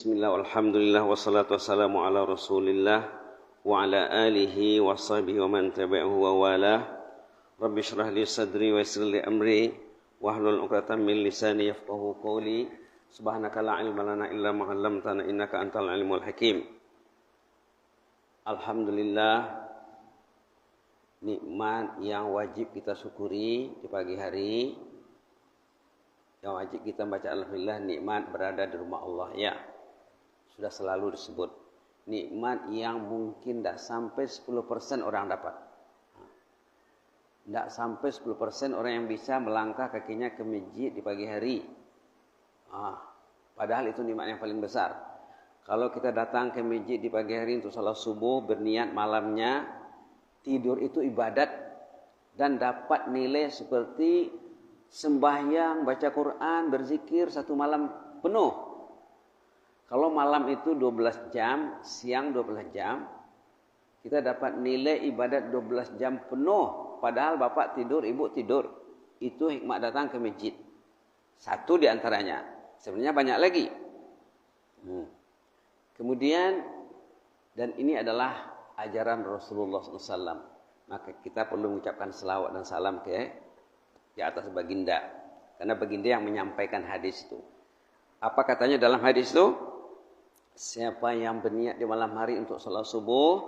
Bismillah, alhamdulillah, wassalatu wassalamu ala rasulillah wa ala alihi wa sahbihi wa man tabi'ahu wa walah. Rabbi syrah li sadri wa yassir li amri wahlul 'uqdatam min lisani yafqahu qawli. Subhanaka la ilma lana illa ma 'allamtana innaka antal alimul hakim. Alhamdulillah, nikmat yang wajib kita syukuri di pagi hari. Yang wajib kita baca alhamdulillah, nikmat berada di rumah Allah, ya. Sudah selalu disebut nikmat yang mungkin tidak sampai 10% orang dapat. Tidak sampai 10% orang yang bisa melangkah kakinya ke masjid di pagi hari. Padahal itu nikmat yang paling besar. Kalau kita datang ke masjid di pagi hari untuk salat subuh, berniat malamnya, tidur itu ibadat dan dapat nilai seperti sembahyang, baca Quran, berzikir satu malam penuh. Kalau malam itu 12 jam, siang 12 jam, kita dapat nilai ibadat 12 jam penuh. Padahal bapak tidur, ibu tidur. Itu hikmah datang ke masjid. Satu di antaranya. Sebenarnya banyak lagi. Kemudian, dan ini adalah ajaran Rasulullah SAW. Maka kita perlu mengucapkan selawat dan salam di atas baginda. Karena baginda yang menyampaikan hadis itu. Apa katanya dalam hadis itu? Siapa yang berniat di malam hari untuk salat subuh,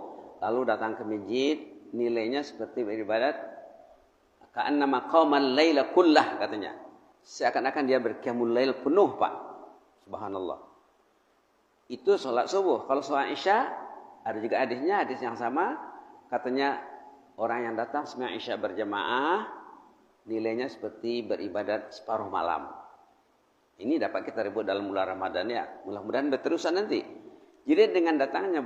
lalu datang ke masjid, nilainya seperti beribadat. Ka'annama qamal laila kullah, katanya. Seakan-akan dia berqiyamul lail penuh, Pak. Subhanallah. Itu salat subuh. Kalau salat isya, ada juga hadisnya, hadis yang sama. Katanya orang yang datang sembahyang isya berjamaah, nilainya seperti beribadat separuh malam. Ini dapat kita ribut dalam bulan Ramadan, ya. Mudah-mudahan berterusan nanti. Jadi dengan datangnya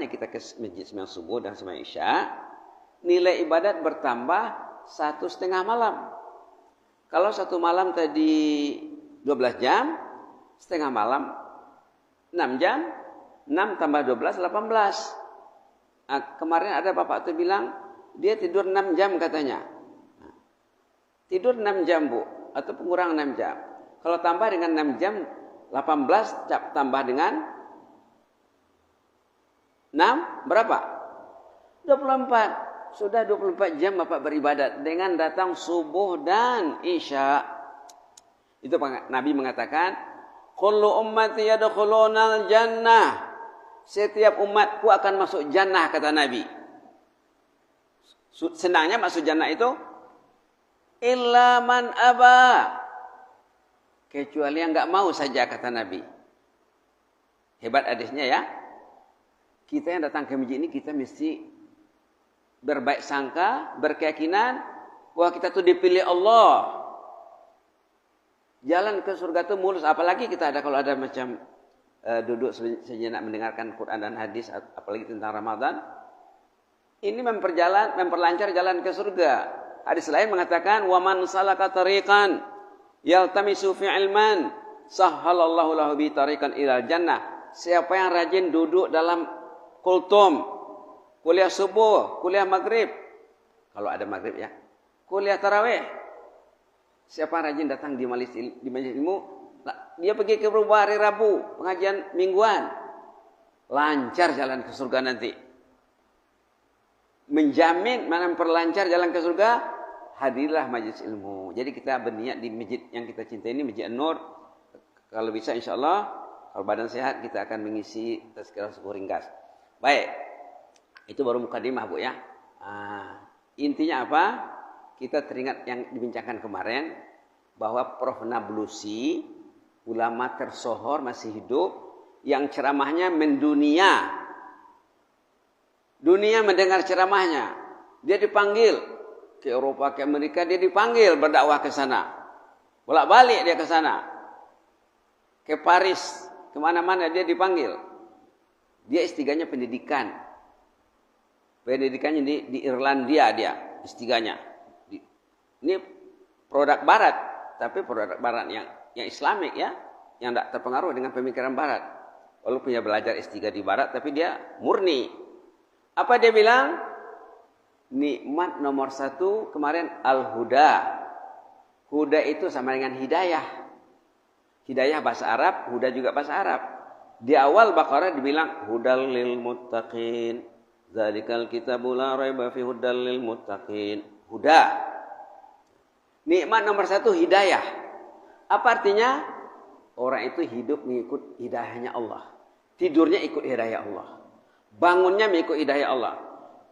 kita ke masjid sembahyang subuh dan sembahyang isya, nilai ibadat bertambah 1,5 malam. Kalau satu malam tadi 12 jam, setengah malam 6 jam, 6 tambah 12, 18. Kemarin ada bapak itu bilang, dia tidur 6 jam katanya. Tidur 6 jam, Bu, atau kurang 6 jam. Kalau tambah dengan 6 jam, 18 tambah dengan 6, berapa? 24. Sudah 24 jam Bapak beribadat dengan datang subuh dan isya. Itu Nabi mengatakan, kullu ummati yadkhulunal jannah. Setiap umatku akan masuk jannah, kata Nabi. Senangnya masuk jannah itu, illa man aba. Kecuali yang enggak mau saja, kata Nabi. Hebat hadisnya, ya. Kita yang datang ke masjid ini, kita mesti berbaik sangka, berkeyakinan bahwa kita tuh dipilih Allah. Jalan ke surga itu mulus. Apalagi kita ada kalau ada macam duduk sejenak mendengarkan Quran dan hadis, apalagi tentang Ramadan. Ini memperlancar jalan ke surga. Hadis lain mengatakan, wa man salaka tariqan yaltamisu fi ilman sahhalallahu lahu bi tariqan ilal jannah. Siapa yang rajin duduk dalam kultum, kuliah subuh, kuliah maghrib, kalau ada maghrib, ya, kuliah tarawih. Siapa yang rajin datang di majelis ilmu, dia pergi ke rumah hari Rabu, pengajian mingguan, lancar jalan ke surga nanti. Menjamin memperlancar jalan ke surga, hadirlah majelis ilmu. Jadi kita berniat di masjid yang kita cintai ini, Masjid An-Nur. Kalau bisa insyaAllah, kalau badan sehat, kita akan mengisi tazkirah subuh ringkas. Baik, itu baru mukadimah, Bu, ya. Intinya apa? Kita teringat yang dibincangkan kemarin, bahwa Prof. Nablusi, ulama tersohor masih hidup, yang ceramahnya mendunia. Dunia mendengar ceramahnya. Dia dipanggil ke Eropa, ke Amerika, dia dipanggil berdakwah ke sana. Bolak-balik dia ke sana. Ke Paris, kemana-mana dia dipanggil. Dia S3-nya pendidikan. Pendidikannya di Irlandia dia, S3-nya. Ini produk barat, tapi produk barat yang Islamik, ya. Yang tidak terpengaruh dengan pemikiran barat. Walaupun dia belajar S3 di barat, tapi dia murni. Apa dia bilang? Nikmat nomor 1 kemarin al-huda. Huda itu sama dengan hidayah. Hidayah bahasa Arab, huda juga bahasa Arab. Di awal Baqarah dibilang hudal lil muttaqin. Zalikal kitabu la raiba fi hudal lil muttaqin. Huda. Nikmat nomor 1 hidayah. Apa artinya? Orang itu hidup mengikut hidayahnya Allah. Tidurnya ikut hidayah Allah. Bangunnya mengikut hidayah Allah.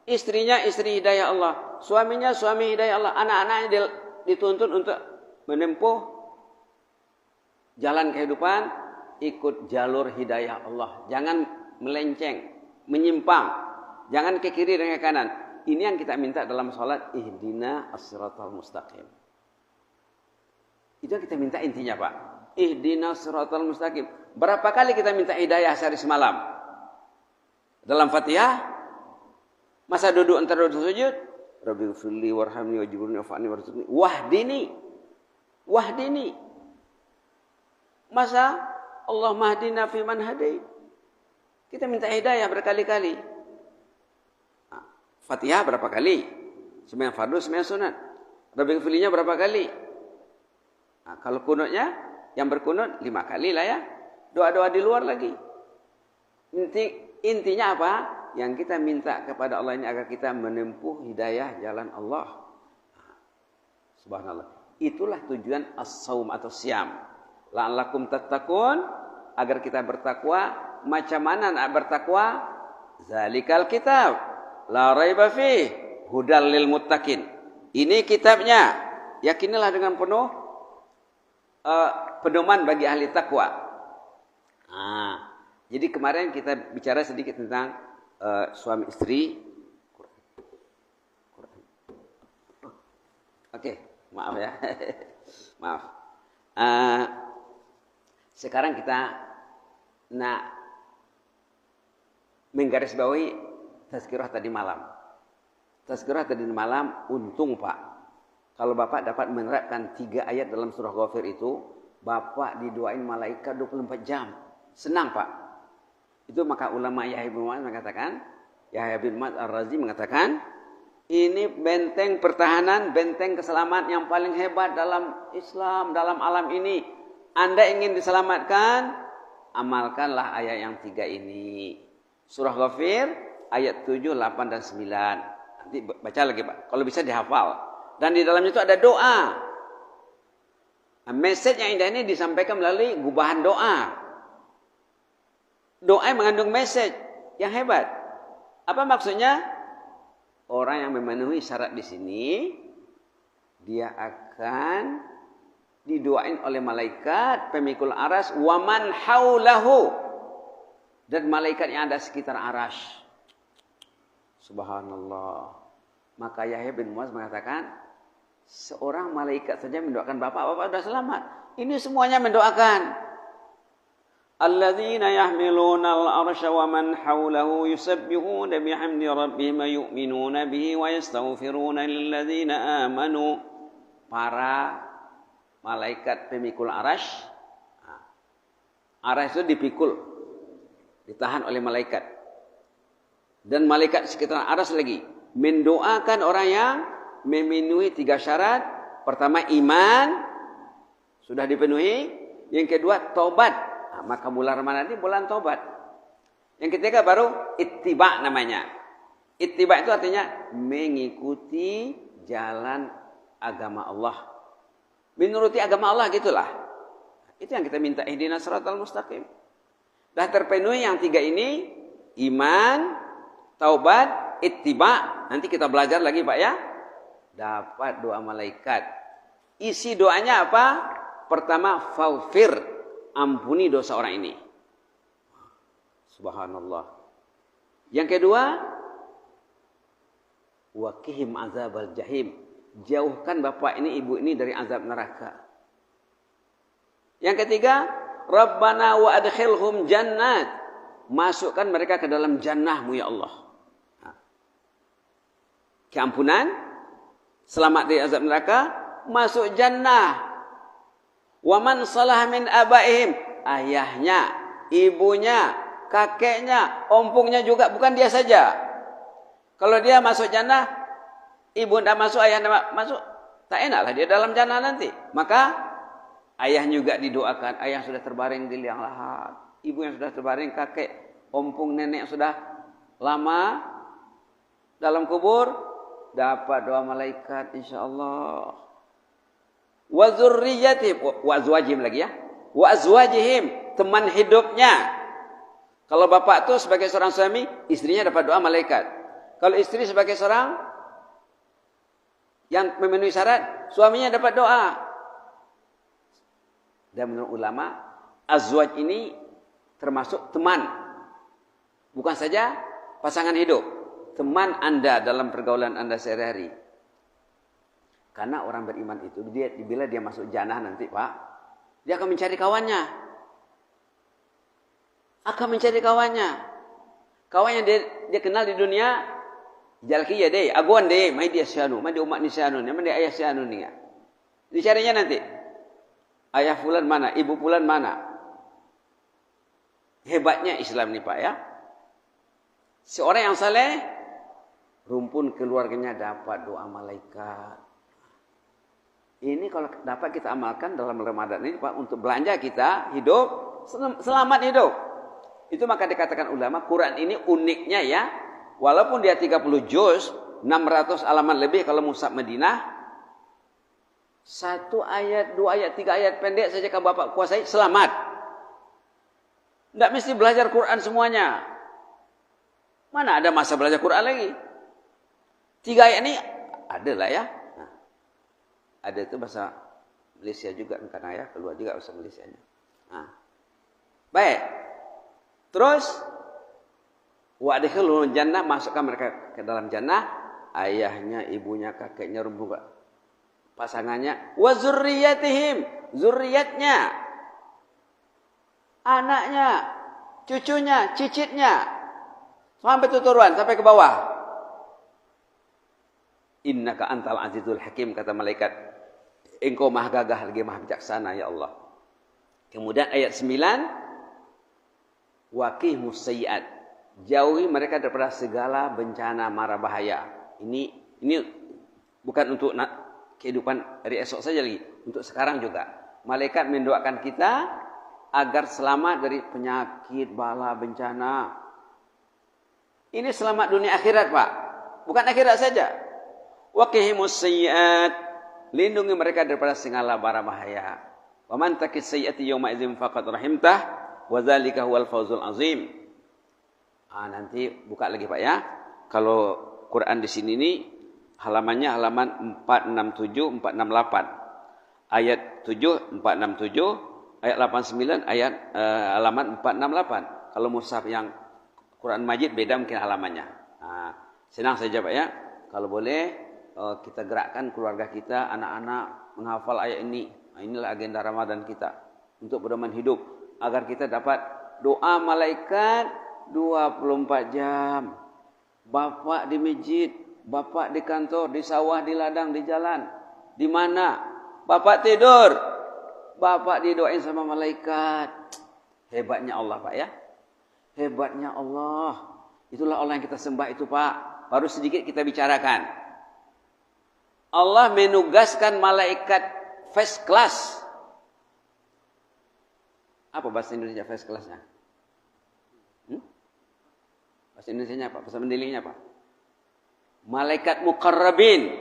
Istrinya istri hidayah Allah. Suaminya suami hidayah Allah. Anak-anaknya dituntun untuk menempuh jalan kehidupan ikut jalur hidayah Allah. Jangan melenceng, menyimpang. Jangan ke kiri dan ke kanan. Ini yang kita minta dalam salat, ihdina as-siratal mustaqim. Itu yang kita minta intinya, Pak. Ihdina as-siratal mustaqim. Berapa kali kita minta hidayah sehari semalam? Dalam Fatihah, masa duduk antara duduk sujud, Rabbighfirli warhamni wajburni wa'afni warzuqni wahdini. Wahdini. Masa Allah mahdina fi man hadait. Kita minta hidayah berkali-kali. Fatihah berapa kali? Sembahyang fardu, sembahyang sunat. Rabbighfirlinya berapa kali? Nah, kalau kunutnya, yang berkunut 5 kali lah ya. Doa-doa di luar lagi. Intinya apa? Yang kita minta kepada Allah ini agar kita menempuh hidayah jalan Allah. Subhanallah. Itulah tujuan as-saum atau siam. La'allakum tattaqun, agar kita bertakwa. Macam mana nak bertakwa? Zalikal kitab la raiba fih hudal lil muttaqin. Ini kitabnya. Yakinilah dengan penuh pedoman bagi ahli takwa. Jadi kemarin kita bicara sedikit tentang suami istri. Oke, maaf ya. Maaf. Sekarang kita nak menggarisbawahi tazkirah tadi malam. Tazkirah tadi malam, untung Pak, kalau Bapak dapat menerapkan 3 ayat dalam surah Ghafir itu, Bapak didoain malaikat 24 jam. Senang Pak. Itu maka ulama Yahya bin Mu'adz mengatakan, Yahya bin Mu'adz Ar-Razi mengatakan, ini benteng pertahanan, benteng keselamatan yang paling hebat dalam Islam, dalam alam ini. Anda ingin diselamatkan, amalkanlah ayat yang 3 ini. Surah Ghafir ayat 7, 8 dan 9. Nanti baca lagi Pak, kalau bisa dihafal. Dan di dalamnya itu ada doa. Nah, message yang indah ini disampaikan melalui gubahan doa. Doa yang mengandung message yang hebat. Apa maksudnya? Orang yang memenuhi syarat di sini, dia akan didoain oleh malaikat pemikul aras waman haulahu, dan malaikat yang ada sekitar aras. Subhanallah. Maka Yahya bin Mu'adz mengatakan, seorang malaikat saja mendoakan Bapak sudah selamat. Ini semuanya mendoakan. Alladzina yahmiluna al-arsya wa man haulahu yusabbihuna bihamdi rabbihim wa yu'minuna bihi wa yastaghfiruna lilladzina amanu. Para malaikat pemikul arash. Arash itu dipikul, ditahan oleh malaikat. Dan malaikat sekitar arash lagi mendoakan orang yang memenuhi 3 syarat. Pertama, iman sudah dipenuhi. Yang kedua, tobat. Maka bulan Ramadan ini bulan tobat. Yang ketiga baru ittiba namanya. Ittiba itu artinya mengikuti jalan agama Allah. Menuruti agama Allah gitulah. Itu yang kita minta, ihdinas siratal mustaqim. Dah terpenuhi yang 3 ini, iman, taubat, ittiba. Nanti kita belajar lagi Pak ya. Dapat doa malaikat. Isi doanya apa? Pertama, faghfir, ampuni dosa orang ini. Subhanallah. Yang kedua, waqihim azabal jahim. Jauhkan bapak ini, ibu ini dari azab neraka. Yang ketiga, Rabbana wa adkhilhum jannat. Masukkan mereka ke dalam jannahmu ya Allah. Keampunan, selamat dari azab neraka, masuk jannah. Wa man salah min abaihim, ayahnya, ibunya, kakeknya, ompungnya juga, bukan dia saja. Kalau dia masuk jannah, ibu tidak masuk, ayah tidak masuk, tak enaklah dia dalam jannah nanti. Maka Ayah juga didoakan. Ayah sudah terbaring di liang lahat. Ibu yang sudah terbaring, kakek, ompong, nenek yang sudah lama dalam kubur, dapat doa malaikat insyaallah. Wa dzurriyyatihim wa azwajihim lagi ya. Wa azwajihim, teman hidupnya. Kalau bapak itu sebagai seorang suami, istrinya dapat doa malaikat. Kalau istri sebagai seorang yang memenuhi syarat, suaminya dapat doa. Dan menurut ulama, azwaj ini termasuk teman. Bukan saja pasangan hidup. Teman Anda dalam pergaulan Anda sehari-hari. Karena orang beriman itu, bila dia masuk jannah nanti Pak, dia akan mencari kawannya. Kawan yang dia kenal di dunia, jalkiya deh, aguan deh, mai dia syanu, mai dia umat ni syanu, mai dia ayah syanu ni. Dicarinya nanti. Ayah fulan mana, ibu fulan mana. Hebatnya Islam ni Pak ya. Seorang yang saleh, rumpun keluarganya dapat doa malaikat. Ini kalau dapat kita amalkan dalam Ramadan ini Pak, untuk belanja kita hidup, selamat hidup. Itu maka dikatakan ulama, Quran ini uniknya ya, walaupun dia 30 juz, 600 halaman lebih kalau Mushaf Madinah, 1 ayat, 2 ayat, 3 ayat pendek saja kalau Bapak kuasai, selamat. Tidak mesti belajar Quran semuanya. Mana ada masa belajar Quran lagi? 3 ayat ini ada lah ya. Nah, ada itu bahasa Malaysia juga, karena ya keluar juga bahasa Malaysianya. Nah, baik. Terus wa adkhilul jannah, masukkan mereka ke dalam jannah, ayahnya, ibunya, kakeknya, pasangannya, wa zurriyatihim, zurriyatnya, anaknya, cucunya, cicitnya, sampai tuturuan, sampai ke bawah. Innaka antal azizul hakim, kata malaikat, engkau maha gagah lagi maha bijaksana ya Allah. Kemudian ayat 9, waqimus sayyi'at, jauhi mereka daripada segala bencana mara bahaya. Ini bukan untuk kehidupan hari esok saja lagi, untuk sekarang juga. Malaikat mendoakan kita agar selamat dari penyakit, bala, bencana. Ini selamat dunia akhirat Pak, bukan akhirat saja. Waqihimus sayyi'at, lindungi mereka daripada segala bara bahaya. Wa man taqis sayyi'ati yawma idzin faqad rahimtah wa dzalika huwal fawzul azim. Nanti buka lagi Pak ya. Kalau Quran di sini nih halamannya halaman 467 468. Ayat 7 467, ayat 89, ayat halaman 468. Kalau mushaf yang Quran Majid beda mungkin halamannya. Senang saja Pak ya. Kalau boleh kita gerakkan keluarga kita, anak-anak menghafal ayat ini. Inilah agenda Ramadan kita untuk berdoa hidup, agar kita dapat doa malaikat 24 jam. Bapak di masjid, bapak di kantor, di sawah, di ladang, di jalan. Di mana? Bapak tidur, bapak didoain sama malaikat. Hebatnya Allah Pak ya. Hebatnya Allah. Itulah Allah yang kita sembah itu Pak. Baru sedikit kita bicarakan. Allah menugaskan malaikat first class. Apa bahasa Indonesia first class-nya? Bahasa Indonesia apa? Bahasa Mendelinya apa? Malaikat muqarrabin,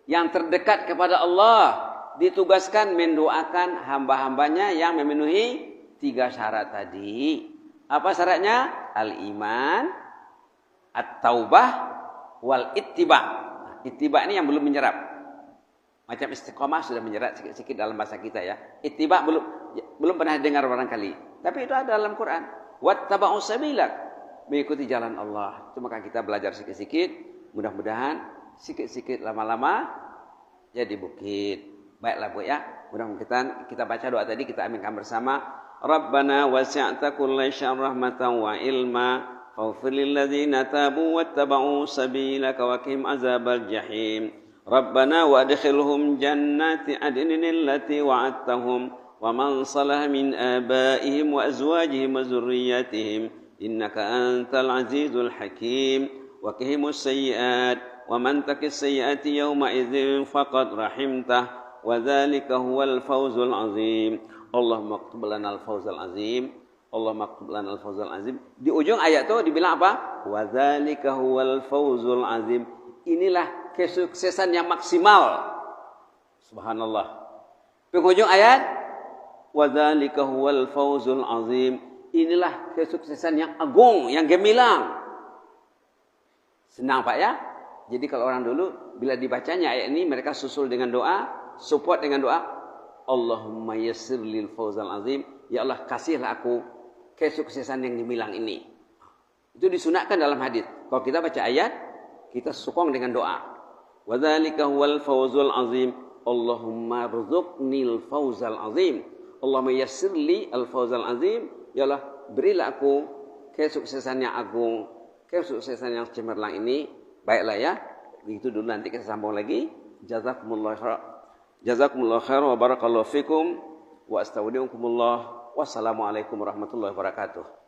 yang terdekat kepada Allah, ditugaskan mendoakan hamba-hambanya yang memenuhi 3 syarat tadi. Apa syaratnya? Al-iman, at-taubah, wal ittiba'. Ittiba' ini yang belum menyerap. Macam istiqomah sudah menyerap sikit-sikit dalam bahasa kita ya. Ittiba' belum pernah dengar barangkali. Tapi itu ada dalam Quran. Wattaba'u sabilak, mengikuti jalan Allah. Itu maka kita belajar sikit-sikit. Mudah-mudahan sikit-sikit lama-lama jadi bukit. Baiklah Bu ya. Mudah-mudahan kita baca doa tadi, kita aminkan bersama. Rabbana wasi'ta kulla syai'in rahmatan wa ilma. فاغفر للذين تابوا واتبعوا سبيلك وقهم عذاب الجحيم ربنا وادخلهم جنات عدن التي وعدتهم ومن صلح من آبائهم وأزواجهم وذرياتهم إنك أنت العزيز الحكيم وقهم السيئات ومن تق السيئات يومئذ فقد رحمته wa dzalika huwal fawzul azim. Allahumma aktub lana al-fawzal azim. Allahumma aktub lana al-fawzal azim. Di ujung ayat itu dibilang apa? Wa dzalika huwal fawzul azim. Inilah kesuksesan yang maksimal. Subhanallah. Penghujung ayat, wa dzalika huwal fawzul azim. Inilah kesuksesan yang agung, yang gemilang. Senang Pak ya? Jadi kalau orang dulu bila dibacanya ayat ini mereka susul dengan doa, support dengan doa, Allahumma yassir lil fawzal azim. Ya Allah, kasihlah aku kesuksesan yang gemilang ini. Itu disunatkan dalam hadis. Kalau kita baca ayat, kita sokong dengan doa. Wa dzalika huwal fawzul azim. Allahumma rzuqnil fawzal azim. Allahumma yassir li al fawzal azim. Ya Allah, berilah aku kesuksesan yang agung, kesuksesan yang cemerlang ini. Baiklah ya, itu dulu, nanti kita sambung lagi. Jazakumullah khair wa barakallahu fikum wa astaudiukumullah. Wassalamualaikum warahmatullahi wabarakatuh.